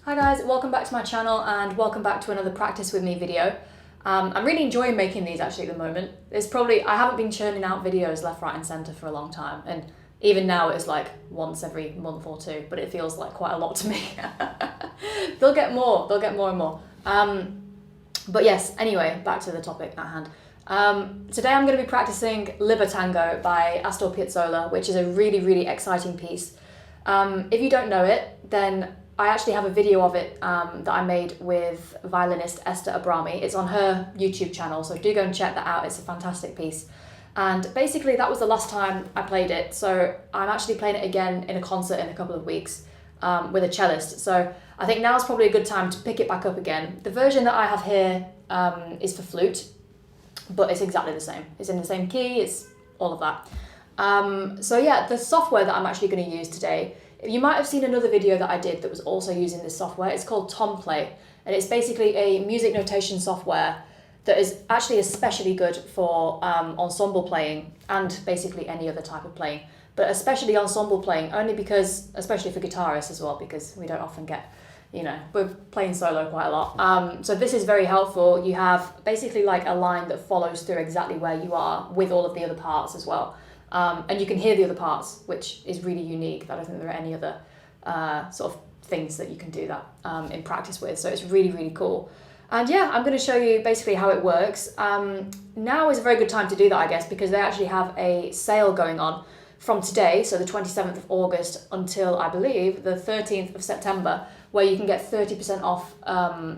Hi guys, welcome back to my channel and welcome back to another practice with me video. I'm really enjoying making these actually at the moment. I haven't been churning out videos left, right and centre for a long time, and even now it's like once every month or two, but it feels like quite a lot to me. They'll get more and more. But yes, anyway, back to the topic at hand. Today I'm going to be practicing Libertango by Astor Piazzolla, which is a really exciting piece. If you don't know it, then I actually have a video of it that I made with violinist Esther Abrami. It's on her YouTube channel, so do go and check that out. It's a fantastic piece. And basically that was the last time I played it, so I'm actually playing it again in a concert in a couple of weeks with a cellist. So I think now's probably a good time to pick it back up again. The version that I have here is for flute, but it's exactly the same. It's in the same key, it's all of that. So yeah, the software that I'm actually going to use today, you might have seen another video that I did that was also using this software. It's called Tomplay, and it's basically a music notation software that is actually especially good for ensemble playing and basically any other type of playing, but especially ensemble playing, only because, especially for guitarists as well, because we don't often get, we're playing solo quite a lot. So this is very helpful. You have basically like a line that follows through exactly where you are with all of the other parts as well. And you can hear the other parts, which is really unique. I don't think there are any other sort of things that you can do that in practice with. So it's really cool. And yeah, I'm going to show you basically how it works. Now is a very good time to do that, I guess, because they actually have a sale going on from today, so the 27th of August, until I believe the 13th of September, where you can get 30% off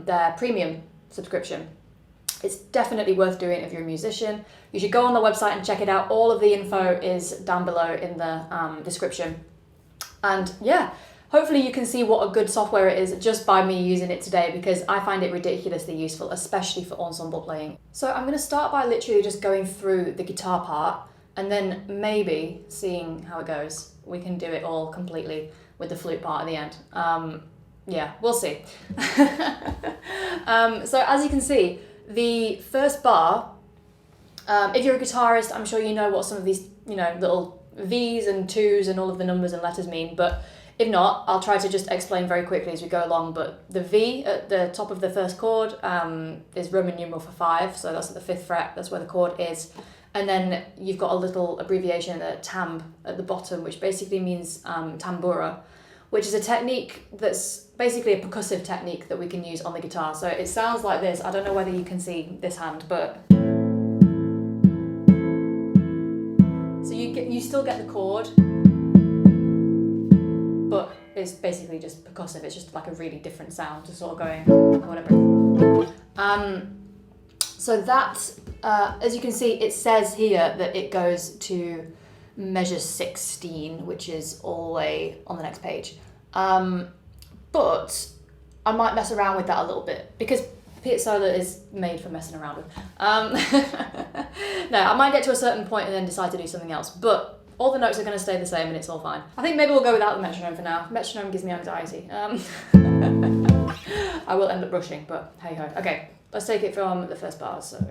their premium subscription. It's definitely worth doing if you're a musician. You should go on the website and check it out. All of the info is down below in the description. And yeah, hopefully you can see what a good software it is just by me using it today, because I find it ridiculously useful, especially for ensemble playing. So I'm going to start by literally just going through the guitar part, and then maybe seeing how it goes. We can do it all completely with the flute part at the end. Yeah, we'll see. So as you can see, the first bar, if you're a guitarist, I'm sure you know what some of these, little V's and 2's and all of the numbers and letters mean, but if not, I'll try to just explain very quickly as we go along. But the V at the top of the first chord is Roman numeral for 5, so that's at the 5th fret, that's where the chord is. And then you've got a little abbreviation, tamb, at the bottom, which basically means tambura, which is a technique that's basically a percussive technique that we can use on the guitar. So it sounds like this. I don't know whether you can see this hand, but so you still get the chord, but it's basically just percussive. It's just like a really different sound, just sort of going whatever. So that, as you can see, it says here that it goes to measure 16, which is all the way on the next page. But I might mess around with that a little bit, because Piazzolla is made for messing around with. No, I might get to a certain point and then decide to do something else, but all the notes are going to stay the same and it's all fine. I think maybe we'll go without the metronome for now. Metronome gives me anxiety. I will end up rushing, but hey ho. Okay, let's take it from the first bar, so...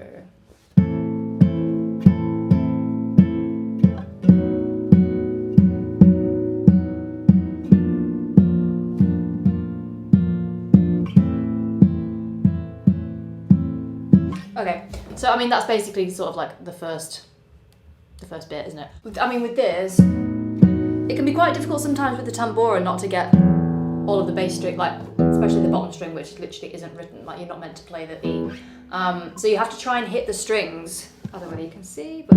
Okay, so I mean that's basically sort of like the first bit, isn't it? I mean with this, it can be quite difficult sometimes with the tambura not to get all of the bass string, like especially the bottom string, which literally isn't written, like you're not meant to play the E. So you have to try and hit the strings. I don't know whether you can see, but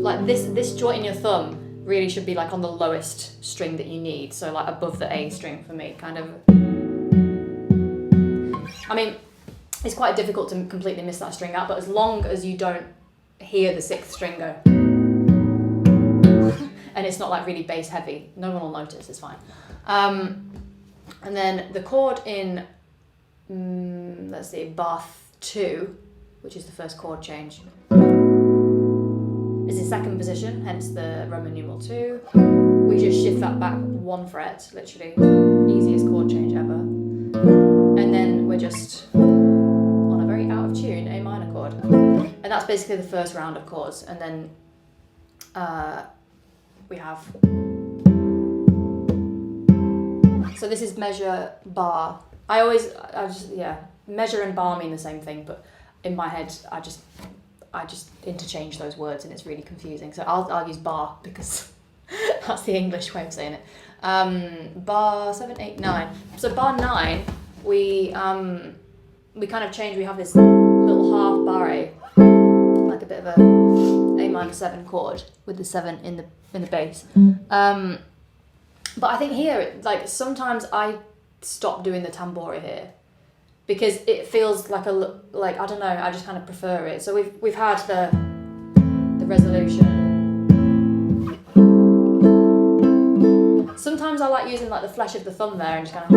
like this joint in your thumb really should be like on the lowest string that you need, so like above the A string for me, kind of. I mean, it's quite difficult to completely miss that string out, but as long as you don't hear the 6th string go, and it's not like really bass heavy, no one will notice, it's fine. And then the chord in, let's see, bar 2, which is the first chord change, is in 2nd position, hence the Roman numeral 2. We just shift that back 1 fret, literally, easiest chord change ever. And then we're just on a very out of tune A minor chord. And that's basically the first round of chords. And then we have. So this is measure, bar. Measure and bar mean the same thing, but in my head, I just interchange those words and it's really confusing. So I'll use bar because that's the English way of saying it. Bar 7, 8, 9. So bar 9, we kind of change. We have this little half barre, like a bit of a A minor 7 chord with the 7 in the bass. But I think here, like sometimes I stop doing the tambura here because it feels like I don't know. I just kind of prefer it. So we've had the resolution. Sometimes I like using like the flesh of the thumb there and just kind of.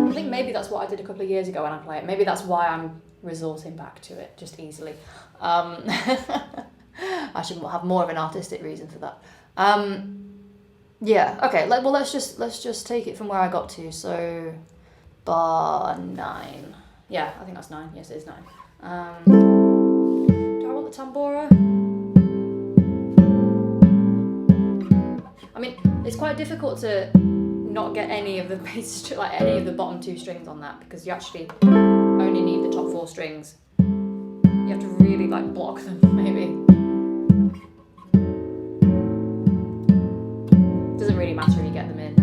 I think maybe that's what I did a couple of years ago when I play it. Maybe that's why I'm resorting back to it just easily. I should have more of an artistic reason for that. Yeah. Okay. Let's just take it from where I got to. So, bar 9. Yeah, I think that's 9. Yes, it is 9. Do I want the tambura? I mean, it's quite difficult to not get any of the bass, like any of the bottom 2 strings on that because you actually only need the top 4 strings. You have to really like block them, maybe. Doesn't really matter if you get them in.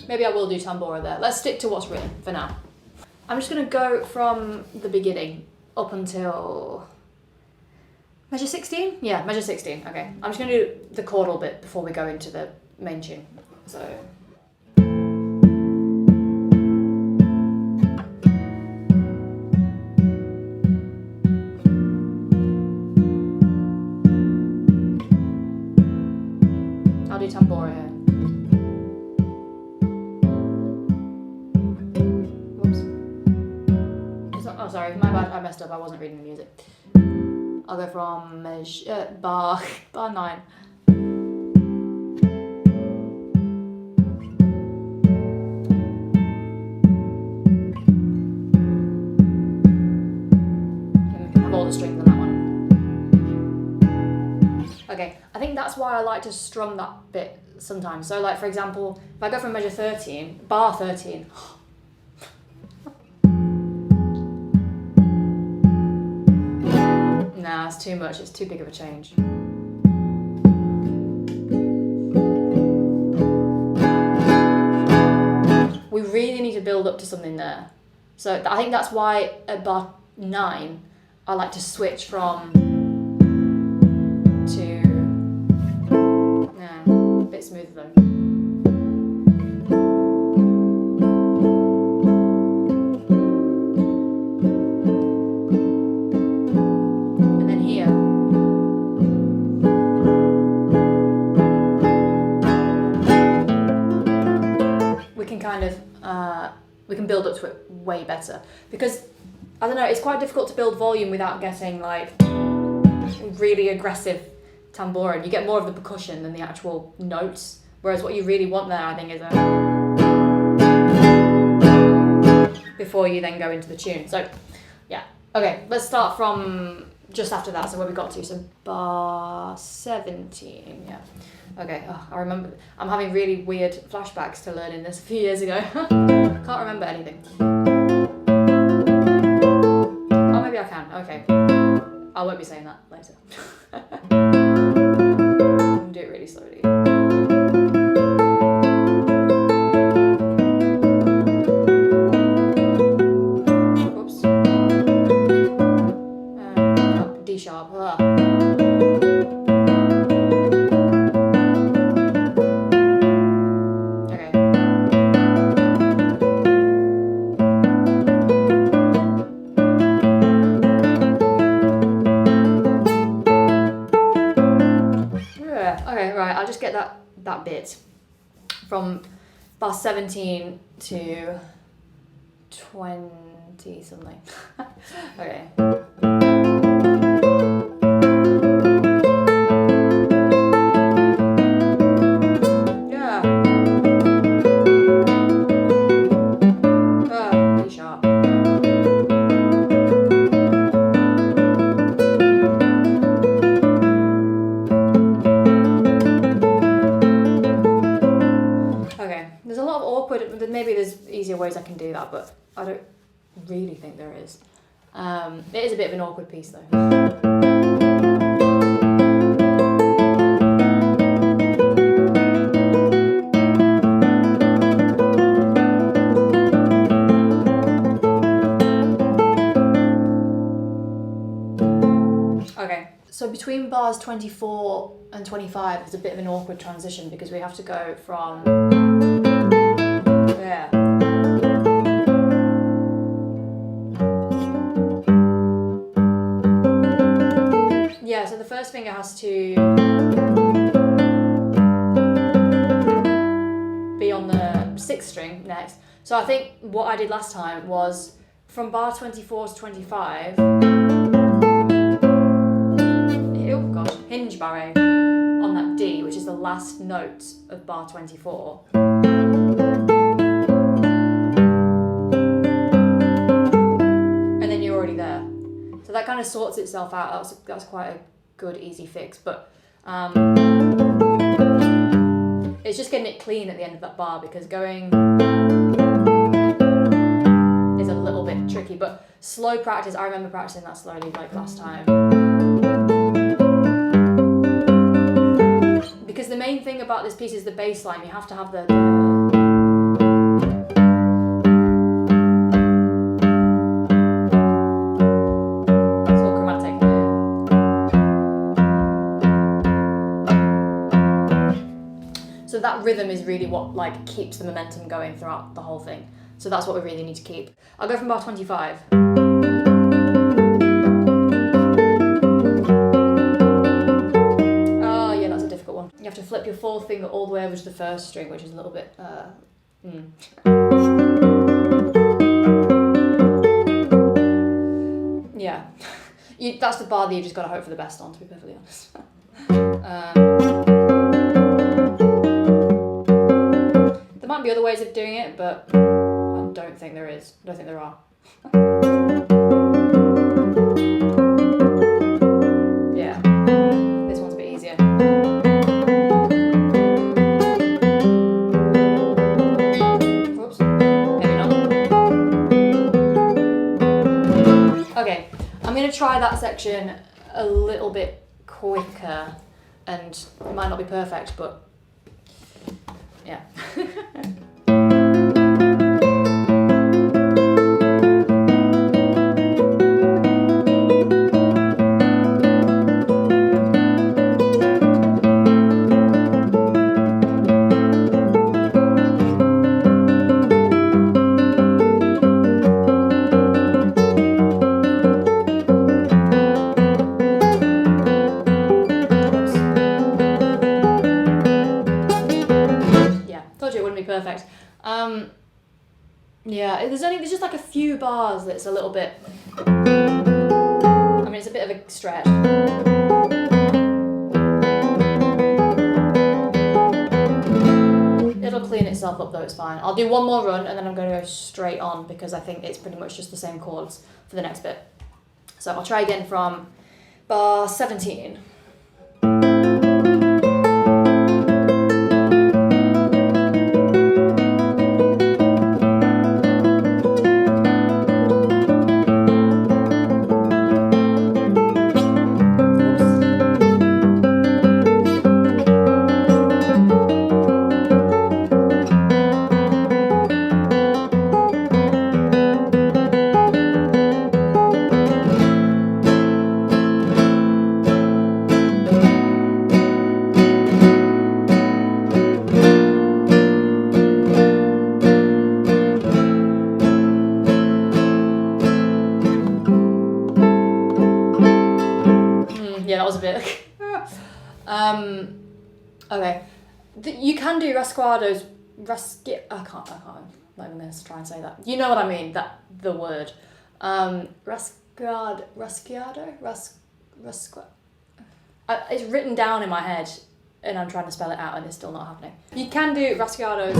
Maybe I will do tambura there. Let's stick to what's written for now. I'm just going to go from the beginning up until measure 16? Yeah, measure 16. Okay. I'm just going to do the chordal bit before we go into the main tune. So. I'll do tambura here. Oh, sorry, my bad, I messed up, I wasn't reading the music. I'll go from bar 9. Have all the strings on that one. Okay, I think that's why I like to strum that bit sometimes. So like, for example, if I go from measure 13, bar 13, nah, it's too much. It's too big of a change. We really need to build up to something there. So I think that's why at bar 9, I like to switch from to a bit smoother though. We can build up to it way better because I don't know, it's quite difficult to build volume without getting like really aggressive tambura. You get more of the percussion than the actual notes, whereas what you really want there I think is before you then go into the tune. So yeah, okay, let's start from just after that. So where we got to, so bar 17. Yeah. Okay, I remember, I'm having really weird flashbacks to learning this a few years ago. Can't remember anything. Oh, maybe I can, okay. I won't be saying that later. Do it really slowly. Oops. D sharp. Get that bit from bar 17 to 20 something. Okay. Yeah. There's a lot of awkward, maybe there's easier ways I can do that, but I don't really think there is. It is a bit of an awkward piece though. So between bars 24 and 25, there's a bit of an awkward transition because we have to go from there. Yeah, so the first finger has to be on the 6th string next. So I think what I did last time was from bar 24 to 25, hinge barre on that D, which is the last note of bar 24. And then you're already there. So that kind of sorts itself out. That's quite a good, easy fix. But it's just getting it clean at the end of that bar because going is a little bit tricky. But slow practice, I remember practicing that slowly like last time. Because the main thing about this piece is the bass line. You have to have the... It's all chromatic here. So that rhythm is really what like keeps the momentum going throughout the whole thing. So that's what we really need to keep. I'll go from bar 25. You have to flip your 4th finger all the way over to the 1st string, which is a little bit... Yeah. That's the bar that you just got to hope for the best on, to be perfectly honest. There might be other ways of doing it, but I don't think there is. I don't think there are. Yeah. This one's a bit easier. Okay, I'm going to try that section a little bit quicker, and it might not be perfect, but yeah. Perfect. Yeah, there's just like a few bars that's a little bit, I mean, it's a bit of a stretch. It'll clean itself up though, it's fine. I'll do one more run and then I'm going to go straight on because I think it's pretty much just the same chords for the next bit. So I'll try again from bar 17. Yeah, that was a bit. Okay. You can do rasguados. I can't. I'm not even going to try and say that. You know what I mean? The word. Rasguado. It's written down in my head, and I'm trying to spell it out, and it's still not happening. You can do rasguados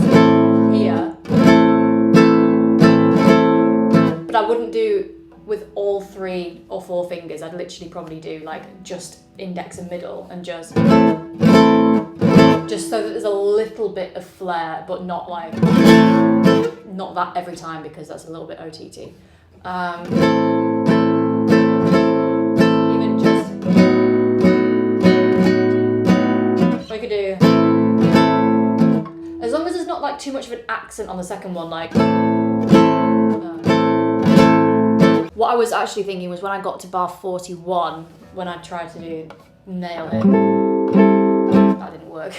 here, but I wouldn't do with all 3 or 4 fingers. I'd literally probably do like just index and middle and just just so that there's a little bit of flair, but not like, not that every time, because that's a little bit OTT. Even just, we could do, as long as there's not like too much of an accent on the second one, like, what I was actually thinking was when I got to bar 41, when I tried to nail it, that didn't work.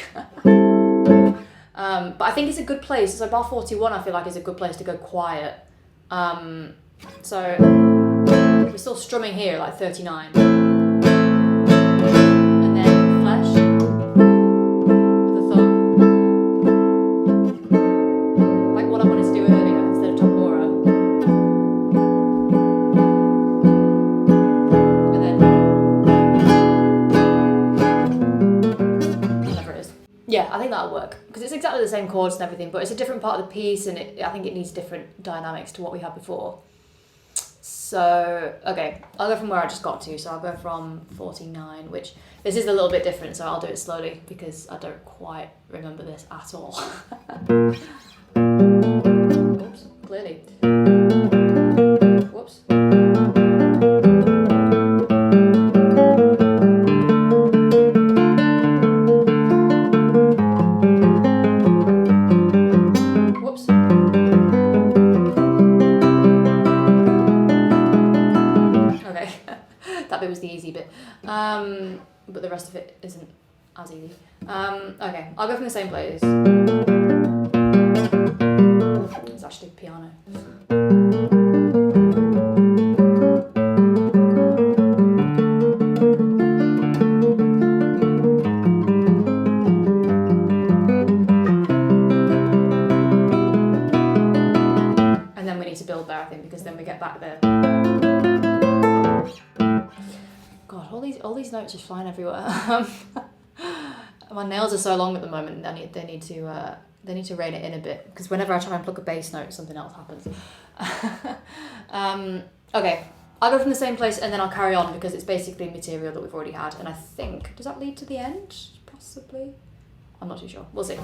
But I think it's a good place. So bar 41, I feel like, is a good place to go quiet. So we're still strumming here, like 39. And then flash with the thumb. Like what I wanted to do earlier instead of tambora. Yeah, I think that'll work, because it's exactly the same chords and everything, but it's a different part of the piece, and I think it needs different dynamics to what we had before. So, okay, I'll go from where I just got to, so I'll go from 49, which this is a little bit different, so I'll do it slowly, because I don't quite remember this at all. Oops, clearly. Whoops. Was the easy bit, but the rest of it isn't as easy. Okay, I'll go from the same place. It's actually piano. And then we need to build there, I think, because then we get back there. All these notes are flying everywhere. My nails are so long at the moment. They need to rein it in a bit, because whenever I try and pluck a bass note, something else happens. Okay, I'll go from the same place and then I'll carry on, because it's basically material that we've already had. And I think, does that lead to the end? Possibly. I'm not too sure. We'll see.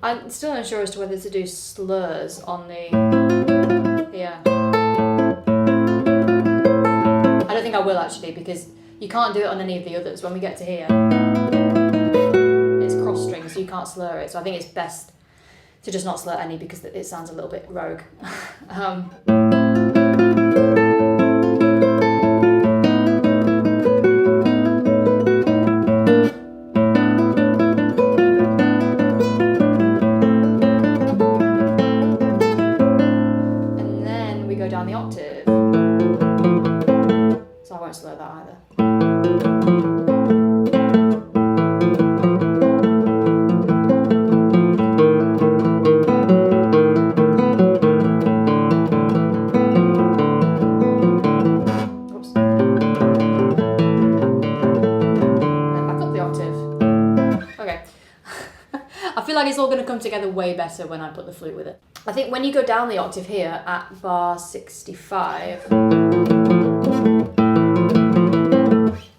I'm still unsure as to whether to do slurs on the here. I don't think I will, actually, because you can't do it on any of the others. When we get to here, it's cross strings, so you can't slur it. So I think it's best to just not slur any, because it sounds a little bit rogue. Down the octave, so I won't slur that either. Oops. And back up the octave. Okay. I feel like it's all going to come together way better when I put the flute with it. I think when you go down the octave here at bar 65, I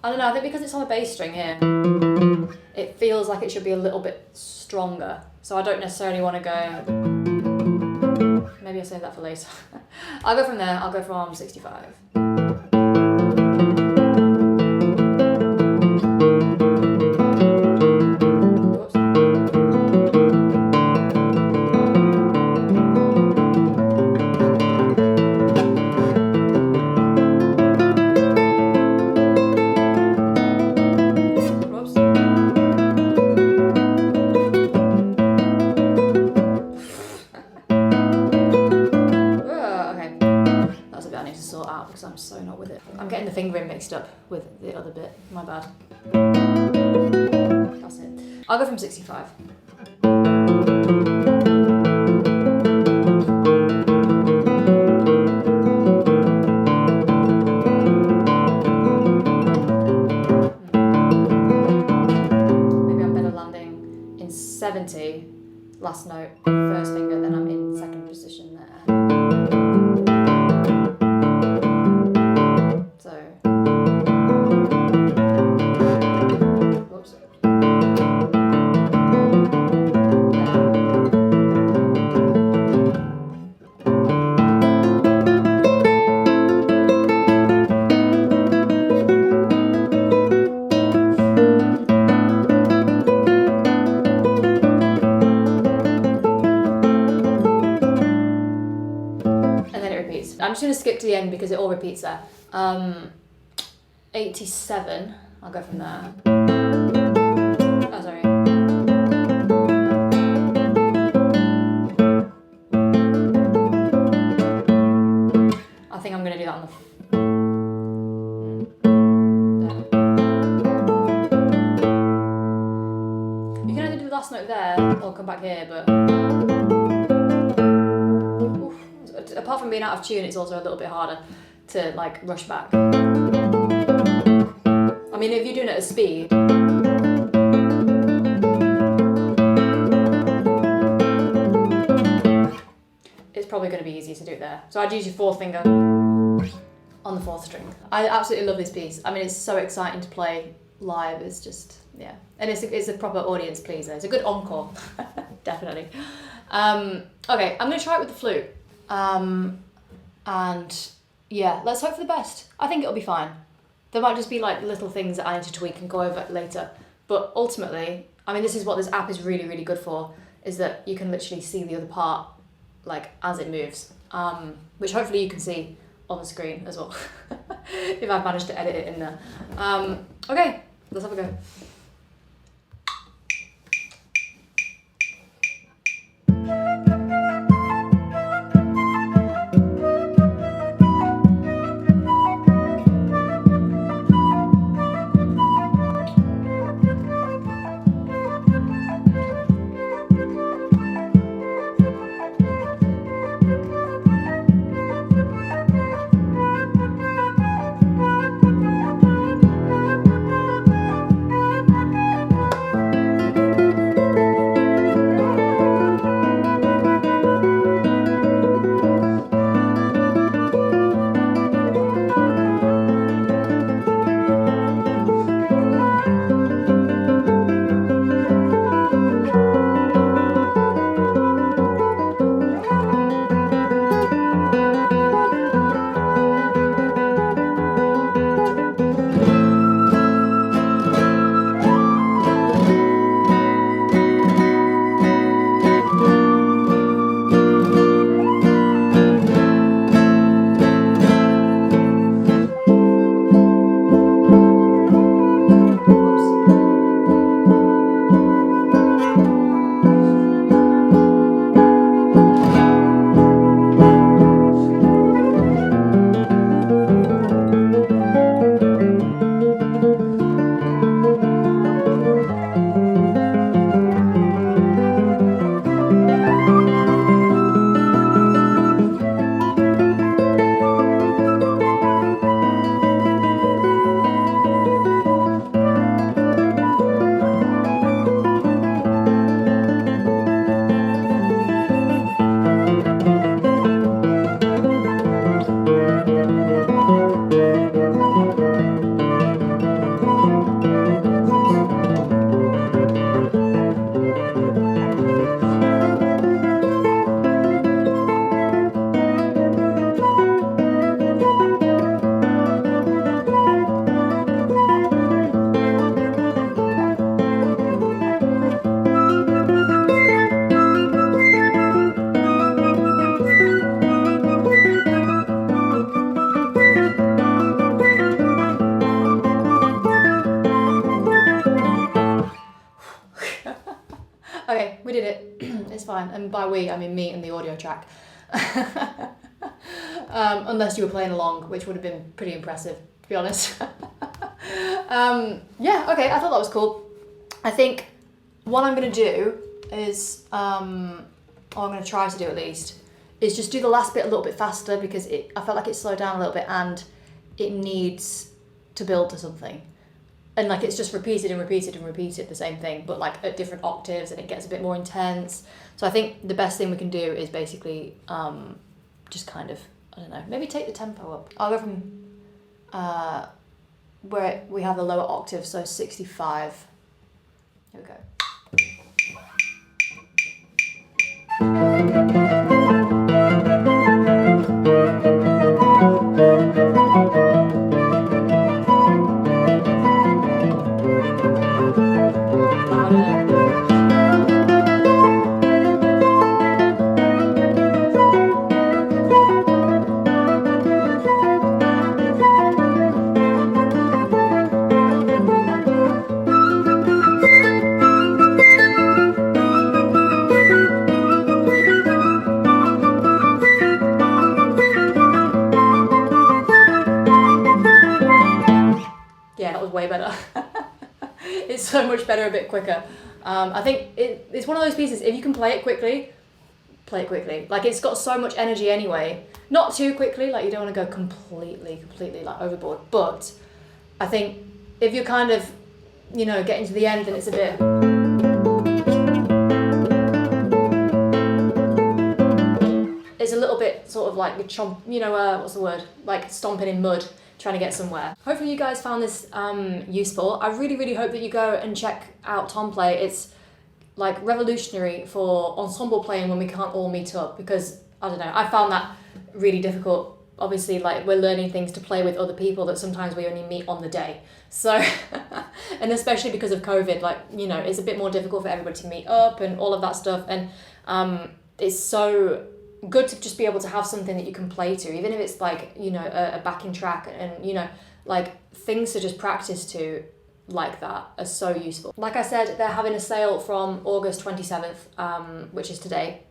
don't know, I think because it's on the bass string here, it feels like it should be a little bit stronger. So I don't necessarily want to go, maybe I'll save that for later. I'll go from there, I'll go from 65. Because I'm so not with it. I'm getting the fingering mixed up with the other bit. My bad. That's it. I'll go from 65. last note, first finger, then I'm in second position there. So, whoops. I'm just going to skip to the end because it all repeats there. 87, I'll go from there. Oh, sorry. I think I'm going to do that on the... You can either do the last note there or come back here, but... Apart from being out of tune, it's also a little bit harder to like rush back. I mean, if you're doing it at speed, it's probably going to be easier to do it there. So I'd use your fourth finger on the fourth string. I absolutely love this piece. I mean, it's so exciting to play live. It's just, yeah. And it's a proper audience pleaser. It's a good encore, definitely. Okay, I'm going to try it with the flute. And yeah, let's hope for the best. I think it'll be fine. There might just be like little things that I need to tweak and go over later. But ultimately, I mean, this is what this app is really, really good for, is that you can literally see the other part like as it moves, which hopefully you can see on the screen as well, if I've managed to edit it in there. Okay, let's have a go. Okay, we did it. It's fine. And by we, I mean me and the audio track. Unless you were playing along, which would have been pretty impressive, to be honest. Yeah, okay, I thought that was cool. I think what I'm going to do is, or I'm going to try to do at least, is just do the last bit a little bit faster because I felt like it slowed down a little bit and it needs to build to something. and like it's just repeated and repeated and repeated the same thing, but like at different octaves, and it gets a bit more intense. So I think the best thing we can do is basically just kind of, I don't know, maybe take the tempo up. I'll go from where we have the lower octave, so 65. Here we go. Yeah, that was way better. It's so much better, a bit quicker. I think it's one of those pieces, if you can play it quickly, play it quickly. Like, it's got so much energy anyway. Not too quickly, like you don't want to go completely like overboard. But I think if you're kind of, you know, getting to the end and it's a bit... It's a little bit sort of like, you know, what's the word? Like stomping in mud, trying to get somewhere. Hopefully you guys found this useful. I really hope that you go and check out Tom play. It's like revolutionary for ensemble playing when we can't all meet up, because I don't know, I found that really difficult. Obviously, like, we're learning things to play with other people that sometimes we only meet on the day. So, and especially because of COVID, like, you know, it's a bit more difficult for everybody to meet up and all of that stuff. And it's so good to just be able to have something that you can play to, even if it's like, you know, a backing track, and, you know, like things to just practice to like that are so useful. Like I said, they're having a sale from August 27th, which is today,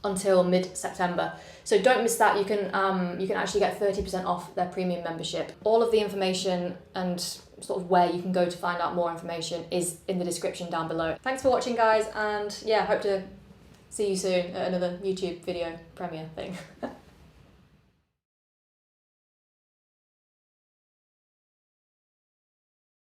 until mid-September. So don't miss that. You can actually get 30% off their premium membership. All of the information and sort of where you can go to find out more information is in the description down below. Thanks for watching, guys, and yeah, hope to see you soon at another YouTube video premiere thing.